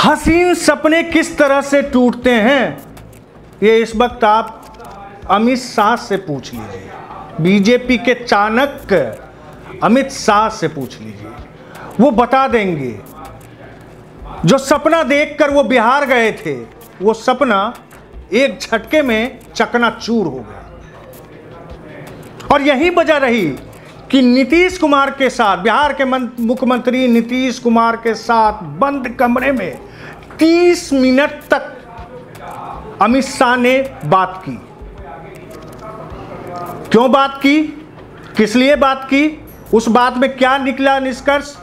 हसीन सपने किस तरह से टूटते हैं, ये इस वक्त आप अमित शाह से पूछ लीजिए। बीजेपी के चाणक्य अमित शाह से पूछ लीजिए, वो बता देंगे। जो सपना देखकर वो बिहार गए थे, वो सपना एक झटके में चकनाचूर हो गया। और यही वजह रही कि नीतीश कुमार के साथ, बिहार के मुख्यमंत्री नीतीश कुमार के साथ बंद कमरे में 30 मिनट तक अमित शाह ने बात की। क्यों बात की, किस लिए बात की, उस बात में क्या निकला निष्कर्ष,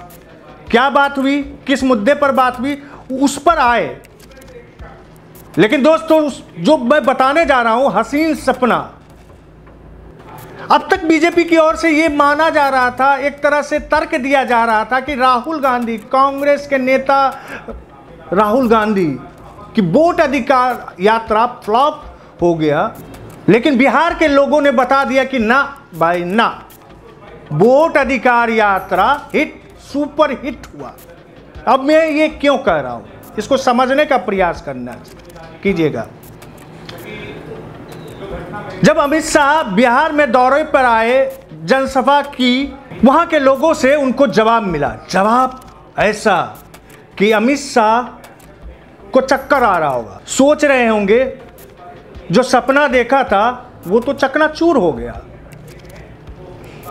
क्या बात हुई, किस मुद्दे पर बात हुई, उस पर आए। लेकिन दोस्तों, जो मैं बताने जा रहा हूं, हसीन सपना, अब तक बीजेपी की ओर से यह माना जा रहा था, एक तरह से तर्क दिया जा रहा था कि राहुल गांधी, कांग्रेस के नेता राहुल गांधी की वोट अधिकार यात्रा फ्लॉप हो गया। लेकिन बिहार के लोगों ने बता दिया कि ना भाई ना, वोट अधिकार यात्रा हिट, सुपर हिट हुआ। अब मैं ये क्यों कह रहा हूं, इसको समझने का प्रयास करना कीजिएगा। जब अमित शाह बिहार में दौरे पर आए, जनसभा की, वहां के लोगों से उनको जवाब मिला। जवाब ऐसा कि अमित शाह को चक्कर आ रहा होगा, सोच रहे होंगे जो सपना देखा था वो तो चकनाचूर हो गया।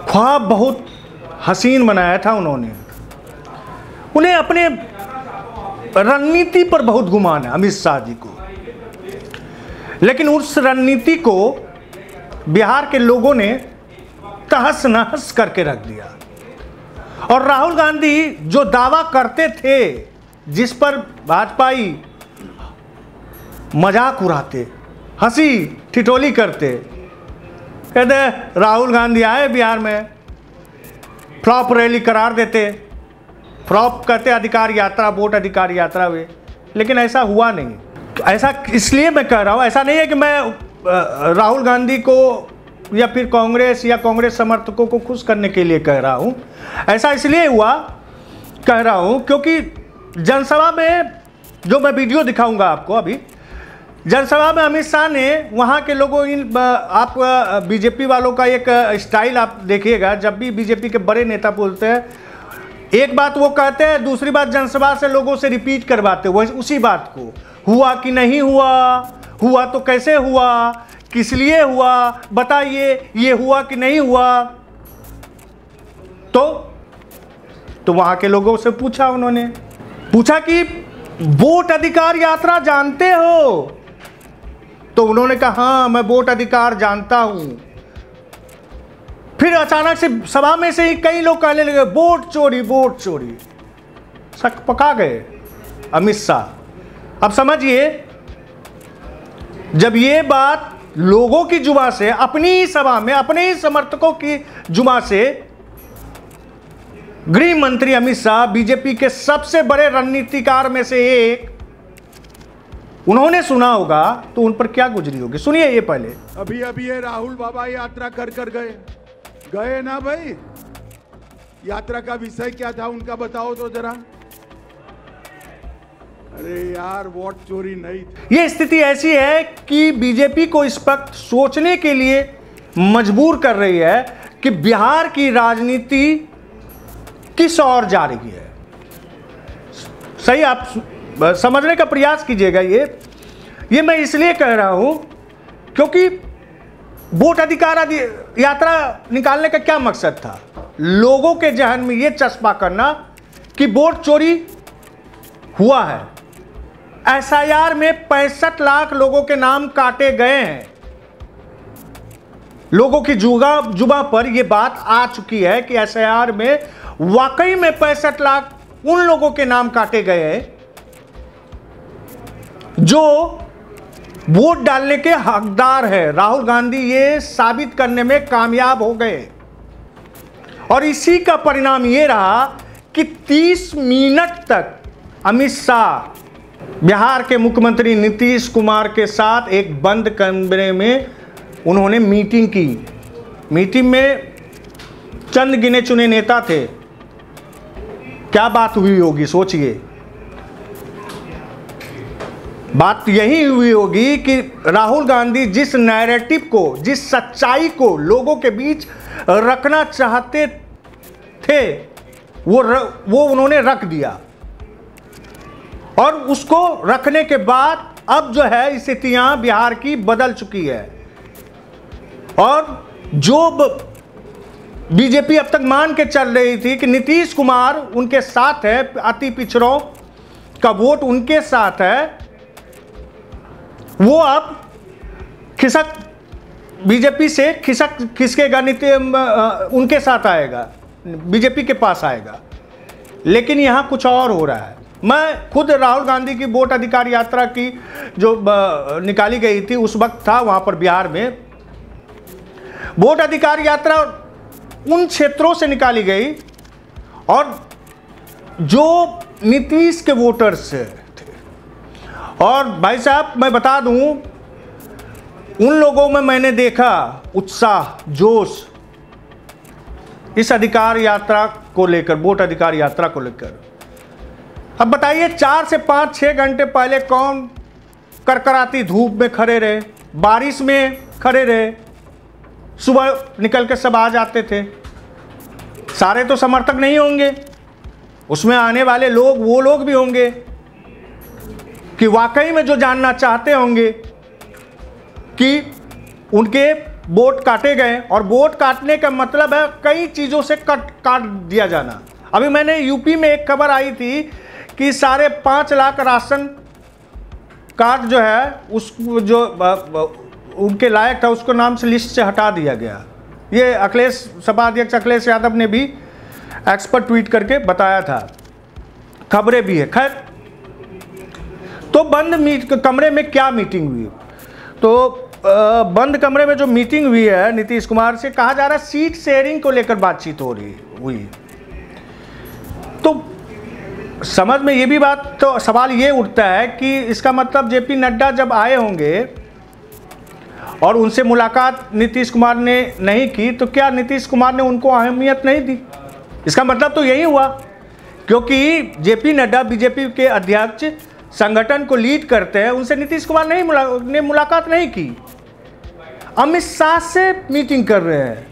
ख्वाब बहुत हसीन बनाया था उन्होंने। उन्हें अपने रणनीति पर बहुत गुमान है अमित शाह जी को, लेकिन उस रणनीति को बिहार के लोगों ने तहस नहस करके रख दिया। और राहुल गांधी जो दावा करते थे, जिस पर भाजपाई मजाक उड़ाते, हंसी ठिठोली करते, कहते राहुल गांधी आए बिहार में, फ्लॉप रैली करार देते, फ्लॉप कहते अधिकार यात्रा, वोट अधिकार यात्रा हुए। लेकिन ऐसा हुआ नहीं। ऐसा इसलिए मैं कह रहा हूँ, ऐसा नहीं है कि मैं राहुल गांधी को या फिर कांग्रेस या कांग्रेस समर्थकों को खुश करने के लिए कह रहा हूँ। ऐसा इसलिए हुआ कह रहा हूँ क्योंकि जनसभा में, जो मैं वीडियो दिखाऊंगा आपको अभी, जनसभा में अमित शाह ने वहाँ के लोगों, आप बीजेपी वालों का एक स्टाइल आप देखिएगा, जब भी बीजेपी के बड़े नेता बोलते हैं, एक बात वो कहते हैं, दूसरी बात जनसभा से लोगों से रिपीट करवाते हैं उसी बात को। हुआ कि नहीं हुआ, हुआ तो कैसे हुआ, किस लिए हुआ, बताइए, ये हुआ कि नहीं हुआ। तो वहां के लोगों से पूछा, उन्होंने पूछा कि वोट अधिकार यात्रा जानते हो? तो उन्होंने कहा हाँ, मैं वोट अधिकार जानता हूं। फिर अचानक से सभा में से ही कई लोग कहने लगे वोट चोरी, वोट चोरी। शक पका गए अमित शाह। अब समझिए, जब ये बात लोगों की जुबान से, अपनी ही सभा में, अपने ही समर्थकों की जुबान से, गृह मंत्री अमित शाह, बीजेपी के सबसे बड़े रणनीतिकार में से एक, उन्होंने सुना होगा तो उन पर क्या गुजरी होगी, सुनिए ये पहले। अभी ये राहुल बाबा यात्रा कर गए ना भाई, यात्रा का विषय क्या था उनका बताओ तो जरा। अरे यार, वोट चोरी नहीं थी। ये स्थिति ऐसी है कि बीजेपी को इस वक्त सोचने के लिए मजबूर कर रही है कि बिहार की राजनीति किस ओर जा रही है। सही, आप समझने का प्रयास कीजिएगा। ये मैं इसलिए कह रहा हूं क्योंकि वोट अधिकार यात्रा निकालने का क्या मकसद था? लोगों के जहन में यह चस्पा करना कि वोट चोरी हुआ है। एसआईआर में 65 लाख लोगों के नाम काटे गए हैं। लोगों की जुबां पर यह बात आ चुकी है कि एसआईआर में वाकई में 65 लाख उन लोगों के नाम काटे गए हैं जो वोट डालने के हकदार है। राहुल गांधी ये साबित करने में कामयाब हो गए और इसी का परिणाम ये रहा कि 30 मिनट तक अमित शाह बिहार के मुख्यमंत्री नीतीश कुमार के साथ एक बंद कमरे में उन्होंने मीटिंग की। मीटिंग में चंद गिने चुने नेता थे। क्या बात हुई होगी सोचिए। बात यही हुई होगी कि राहुल गांधी जिस नैरेटिव को, जिस सच्चाई को लोगों के बीच रखना चाहते थे वो उन्होंने रख दिया, और उसको रखने के बाद अब जो है स्थितियां बिहार की बदल चुकी है। और जो बीजेपी अब तक मान के चल रही थी कि नीतीश कुमार उनके साथ है, अति पिछड़ों का वोट उनके साथ है, वो अब बीजेपी से खिसकेगा, उनके साथ आएगा, बीजेपी के पास आएगा। लेकिन यहां कुछ और हो रहा है। मैं खुद राहुल गांधी की वोट अधिकार यात्रा की जो निकाली गई थी उस वक्त था वहां पर बिहार में। वोट अधिकार यात्रा उन क्षेत्रों से निकाली गई और जो नीतीश के वोटर्स थे। और भाई साहब मैं बता दूं, उन लोगों में मैंने देखा उत्साह, जोश इस अधिकार यात्रा को लेकर, वोट अधिकार यात्रा को लेकर। अब बताइए 4 से 5-6 घंटे पहले कौन करकराती धूप में खड़े रहे, बारिश में खड़े रहे, सुबह निकल के सब आ जाते थे। सारे तो समर्थक नहीं होंगे, उसमें आने वाले लोग वो लोग भी होंगे कि वाकई में जो जानना चाहते होंगे कि उनके वोट काटे गए। और वोट काटने का मतलब है कई चीज़ों से काट दिया जाना। अभी मैंने यूपी में एक खबर आई थी कि 5.5 लाख राशन कार्ड जो है उस जो उनके लायक था उसको नाम से लिस्ट से हटा दिया गया। ये अखिलेश सपा अध्यक्ष अखिलेश यादव ने भी एक्सपर्ट ट्वीट करके बताया था, खबरें भी है। खैर, तो बंद कमरे में क्या मीटिंग हुई? तो बंद कमरे में जो मीटिंग हुई है नीतीश कुमार से, कहा जा रहा है सीट शेयरिंग को लेकर बातचीत हुई। तो समझ में ये भी बात, तो सवाल ये उठता है कि इसका मतलब जेपी नड्डा जब आए होंगे और उनसे मुलाकात नीतीश कुमार ने नहीं की, तो क्या नीतीश कुमार ने उनको अहमियत नहीं दी? इसका मतलब तो यही हुआ, क्योंकि जेपी नड्डा बीजेपी के अध्यक्ष, संगठन को लीड करते हैं, उनसे नीतीश कुमार ने मुलाकात नहीं की। अमित शाह से मीटिंग कर रहे हैं।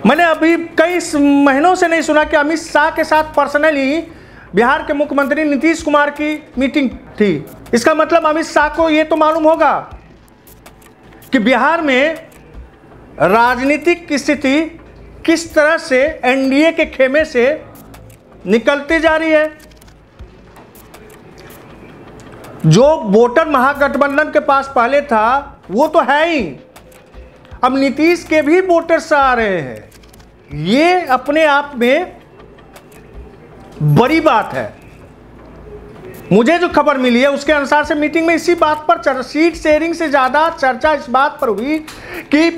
मैंने अभी कई महीनों से नहीं सुना कि अमित शाह के साथ पर्सनली बिहार के मुख्यमंत्री नीतीश कुमार की मीटिंग थी। इसका मतलब अमित शाह को ये तो मालूम होगा कि बिहार में राजनीतिक स्थिति किस तरह से एनडीए के खेमे से निकलती जा रही है। जो वोटर महागठबंधन के पास पहले था वो तो है ही, अब नीतीश के भी वोटर्स आ रहे हैं। ये अपने आप में बड़ी बात है। मुझे जो खबर मिली है उसके अनुसार से मीटिंग में इसी बात पर सीट शेयरिंग से ज्यादा चर्चा इस बात पर हुई कि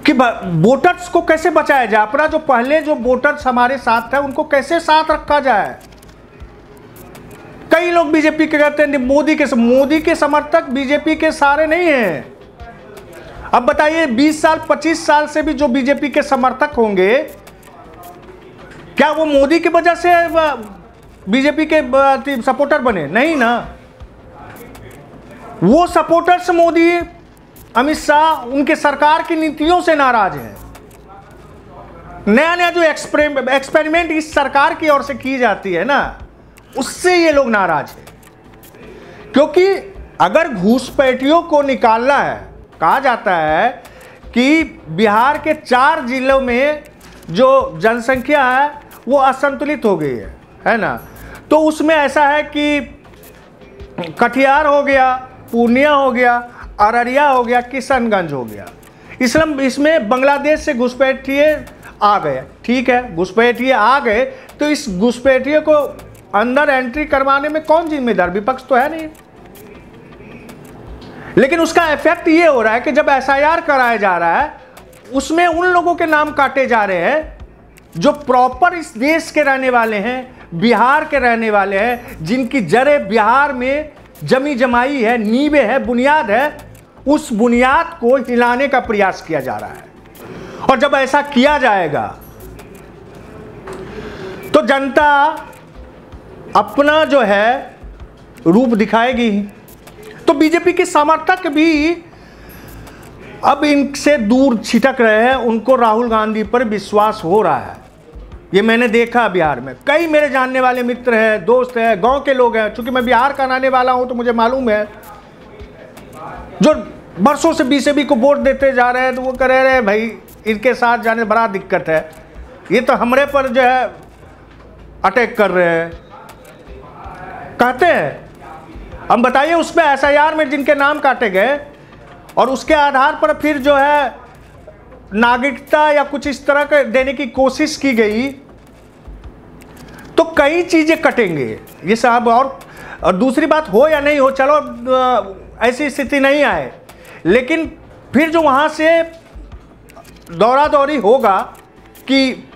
वोटर्स को कैसे बचाया जाए, अपना जो पहले जो वोटर्स हमारे साथ थे उनको कैसे साथ रखा जाए। कई लोग बीजेपी के कहते हैं मोदी के समर्थक बीजेपी के सारे नहीं हैं। अब बताइए 20 साल 25 साल से भी जो बीजेपी के समर्थक होंगे, क्या वो मोदी की वजह से बीजेपी के सपोर्टर बने? नहीं ना। वो सपोर्टर्स मोदी, अमित शाह, उनके सरकार की नीतियों से नाराज हैं। नया नया जो एक्सपेरिमेंट इस सरकार की ओर से की जाती है ना, उससे ये लोग नाराज हैं। क्योंकि अगर घूसपैठियों को निकालना है, कहा जाता है कि बिहार के 4 जिलों में जो जनसंख्या है वो असंतुलित हो गई है ना। तो उसमें ऐसा है कि कटिहार हो गया, पूर्णिया हो गया, अररिया हो गया, किशनगंज हो गया। इसमें बांग्लादेश से घुसपैठिए आ गए। ठीक है, घुसपैठिए आ गए तो इस घुसपैठिए को अंदर एंट्री करवाने में कौन जिम्मेदार? विपक्ष तो है नहीं। लेकिन उसका इफेक्ट ये हो रहा है कि जब एसआईआर कराया जा रहा है उसमें उन लोगों के नाम काटे जा रहे हैं जो प्रॉपर इस देश के रहने वाले हैं, बिहार के रहने वाले हैं, जिनकी जड़ें बिहार में जमी जमाई है, नींवें है, बुनियाद है। उस बुनियाद को हिलाने का प्रयास किया जा रहा है। और जब ऐसा किया जाएगा तो जनता अपना जो है रूप दिखाएगी। तो बीजेपी की समर्थक भी अब इनसे दूर छिटक रहे हैं, उनको राहुल गांधी पर विश्वास हो रहा है। ये मैंने देखा बिहार में, कई मेरे जानने वाले मित्र हैं, दोस्त हैं, गांव के लोग हैं। चूंकि मैं बिहार का रहने वाला हूं तो मुझे मालूम है, जो बरसों से बीजेपी को वोट देते जा रहे हैं तो वो कह रहे हैं भाई इनके साथ जाने बड़ा दिक्कत है, ये तो हमरे पर जो है अटैक कर रहे हैं, कहते हैं। हम बताइए उसमें SIR में जिनके नाम काटे गए और उसके आधार पर फिर जो है नागरिकता या कुछ इस तरह के देने की कोशिश की गई, तो कई चीजें कटेंगे ये साहब। और दूसरी बात हो या नहीं हो, चलो ऐसी स्थिति नहीं आए, लेकिन फिर जो वहां से दौरा दौरी होगा कि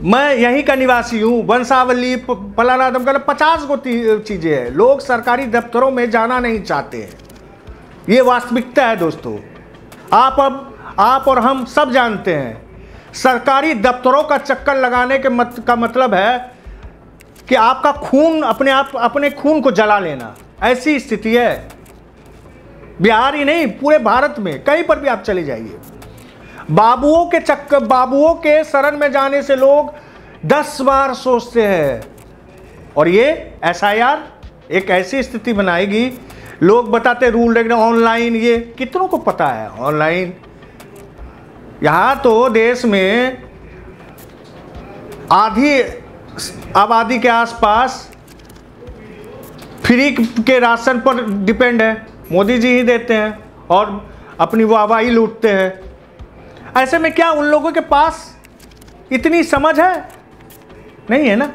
मैं यहीं का निवासी हूँ, वंशावली फलाना दमकल 50 गो चीज़ें हैं। लोग सरकारी दफ्तरों में जाना नहीं चाहते हैं, ये वास्तविकता है दोस्तों। आप और हम सब जानते हैं, सरकारी दफ्तरों का चक्कर लगाने का मतलब है कि आपका खून अपने खून को जला लेना, ऐसी स्थिति है। बिहार ही नहीं, पूरे भारत में कहीं पर भी आप चले जाइए, बाबुओं के शरण में जाने से लोग 10 बार सोचते हैं। और ये SIR एक ऐसी स्थिति बनाएगी, लोग बताते रूल रेगुलेशन ऑनलाइन, ये कितनों को पता है ऑनलाइन। यहाँ तो देश में आधी आबादी के आसपास फ्री के राशन पर डिपेंड है, मोदी जी ही देते हैं और अपनी वाहवाही लूटते हैं। ऐसे में क्या उन लोगों के पास इतनी समझ है? नहीं है ना।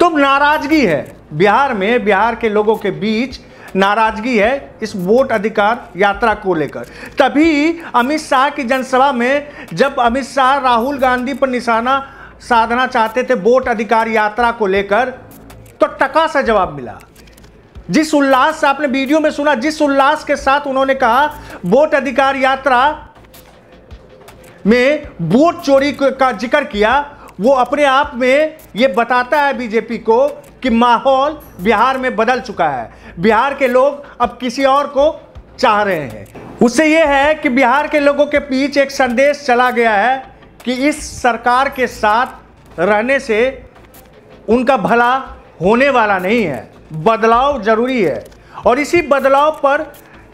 तो नाराजगी है बिहार में, बिहार के लोगों के बीच नाराजगी है इस वोट अधिकार यात्रा को लेकर। तभी अमित शाह की जनसभा में जब अमित शाह राहुल गांधी पर निशाना साधना चाहते थे वोट अधिकार यात्रा को लेकर, तो टका सा जवाब मिला। जिस उल्लास से आपने वीडियो में सुना, जिस उल्लास के साथ उन्होंने कहा वोट अधिकार यात्रा में वोट चोरी का जिक्र किया, वो अपने आप में ये बताता है बीजेपी को कि माहौल बिहार में बदल चुका है। बिहार के लोग अब किसी और को चाह रहे हैं। उससे ये है कि बिहार के लोगों के बीच एक संदेश चला गया है कि इस सरकार के साथ रहने से उनका भला होने वाला नहीं है, बदलाव जरूरी है। और इसी बदलाव पर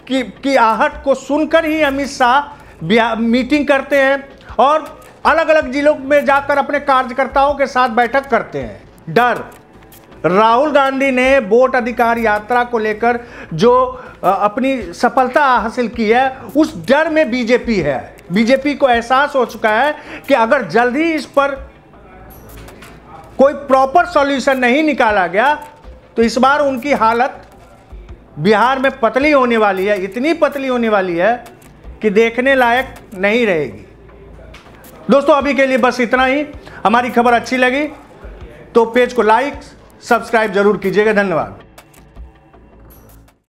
की आहट को सुनकर ही अमित शाह मीटिंग करते हैं और अलग अलग जिलों में जाकर अपने कार्यकर्ताओं के साथ बैठक करते हैं। डर, राहुल गांधी ने वोट अधिकार यात्रा को लेकर जो अपनी सफलता हासिल की है, उस डर में बीजेपी है। बीजेपी को एहसास हो चुका है कि अगर जल्द ही इस पर कोई प्रॉपर सॉल्यूशन नहीं निकाला गया तो इस बार उनकी हालत बिहार में पतली होने वाली है, इतनी पतली होने वाली है कि देखने लायक नहीं रहेगी। दोस्तों अभी के लिए बस इतना ही। हमारी खबर अच्छी लगी तो पेज को लाइक सब्सक्राइब जरूर कीजिएगा। धन्यवाद।